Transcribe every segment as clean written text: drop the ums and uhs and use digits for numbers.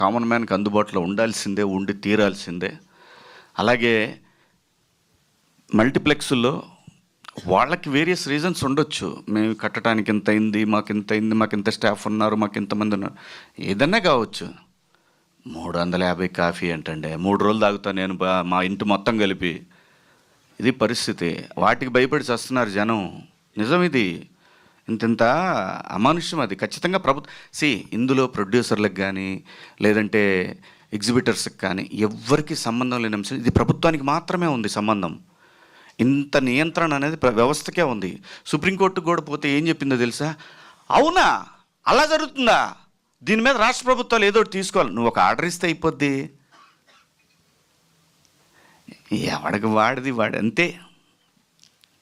Common మ్యాన్కి అందుబాటులో ఉండాల్సిందే, ఉండి తీరాల్సిందే. అలాగే మల్టీప్లెక్స్లో వాళ్ళకి వేరియస్ రీజన్స్ ఉండొచ్చు. మేము కట్టడానికి ఇంత అయింది, మాకు ఇంత స్టాఫ్ ఉన్నారు, మాకు ఇంతమంది ఉన్నారు, ఏదన్నా కావచ్చు. 350 కాఫీ అంటండి, 3 రోజులు తాగుతాను నేను మా ఇంటి మొత్తం కలిపి. ఇది పరిస్థితి. వాటికి భయపడి చేస్తున్నారు జనం. నిజం ఇది. ఇంత అమానుష్యం అది. ఖచ్చితంగా ఇందులో ప్రొడ్యూసర్లకు కానీ లేదంటే ఎగ్జిబిటర్స్కి కానీ ఎవ్వరికి సంబంధం లేని అంశం. ఇది ప్రభుత్వానికి మాత్రమే ఉంది సంబంధం. ఇంత నియంత్రణ అనేది వ్యవస్థకే ఉంది. సుప్రీంకోర్టుకు కూడా పోతే ఏం చెప్పిందో తెలుసా? అవునా, అలా జరుగుతుందా, దీని మీద రాష్ట్ర ప్రభుత్వాలు ఏదో ఒకటి తీసుకోవాలి. నువ్వు ఒక ఆర్డర్ ఇస్తే అయిపోద్ది. ఎవడికి వాడిది వాడు అంతే.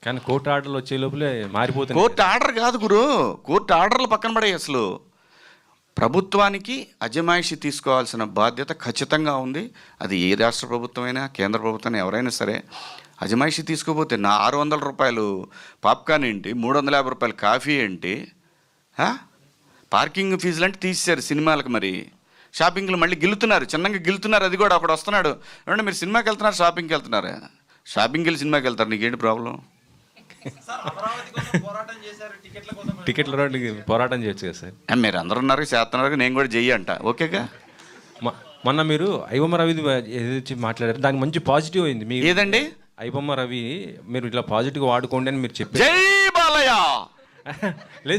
కానీ కోర్టు ఆర్డర్లు వచ్చే లోపలే మారిపోతుంది. కోర్టు ఆర్డర్ కాదు గురు, కోర్టు ఆర్డర్లు పక్కన పడే. అసలు ప్రభుత్వానికి అజమాయిషి తీసుకోవాల్సిన బాధ్యత ఖచ్చితంగా ఉంది. అది ఏ రాష్ట్ర ప్రభుత్వమైనా కేంద్ర ప్రభుత్వం ఎవరైనా సరే. అజమాయిషి తీసుకోపోతే నా 600 రూపాయలు పాప్కార్న్ ఏంటి, 350 రూపాయలు కాఫీ ఏంటి, పార్కింగ్ ఫీజులు అంటే తీసేశారు సినిమాలకు. మరి షాపింగ్లు మళ్ళీ గిల్లుతున్నారు, చిన్నగా గిల్లుతున్నారు. అది కూడా అప్పుడు వస్తున్నాడు, ఏమంటే మీరు సినిమాకి వెళ్తున్నారు, షాపింగ్కి వెళ్తున్నారు. షాపింగ్కి వెళ్ళి సినిమాకి వెళ్తారు, నీకేంటి ప్రాబ్లం? టికెట్ల రోడ్లకి పోరాటం చేయొచ్చు కదా సార్. మీరు అందరూ ఉన్నారు, చేస్తున్నారు, నేను కూడా చెయ్యి అంట. ఓకేగా. మొన్న మీరు ఐబొమ్మ రవి ఏదైతే మాట్లాడారు, దానికి మంచి పాజిటివ్ అయింది. మీ ఏదండి? ఐబొమ్మ రవి మీరు ఇట్లా పాజిటివ్గా వాడుకోండి అని మీరు చెప్పారు. జై బాలయ్య. లేదు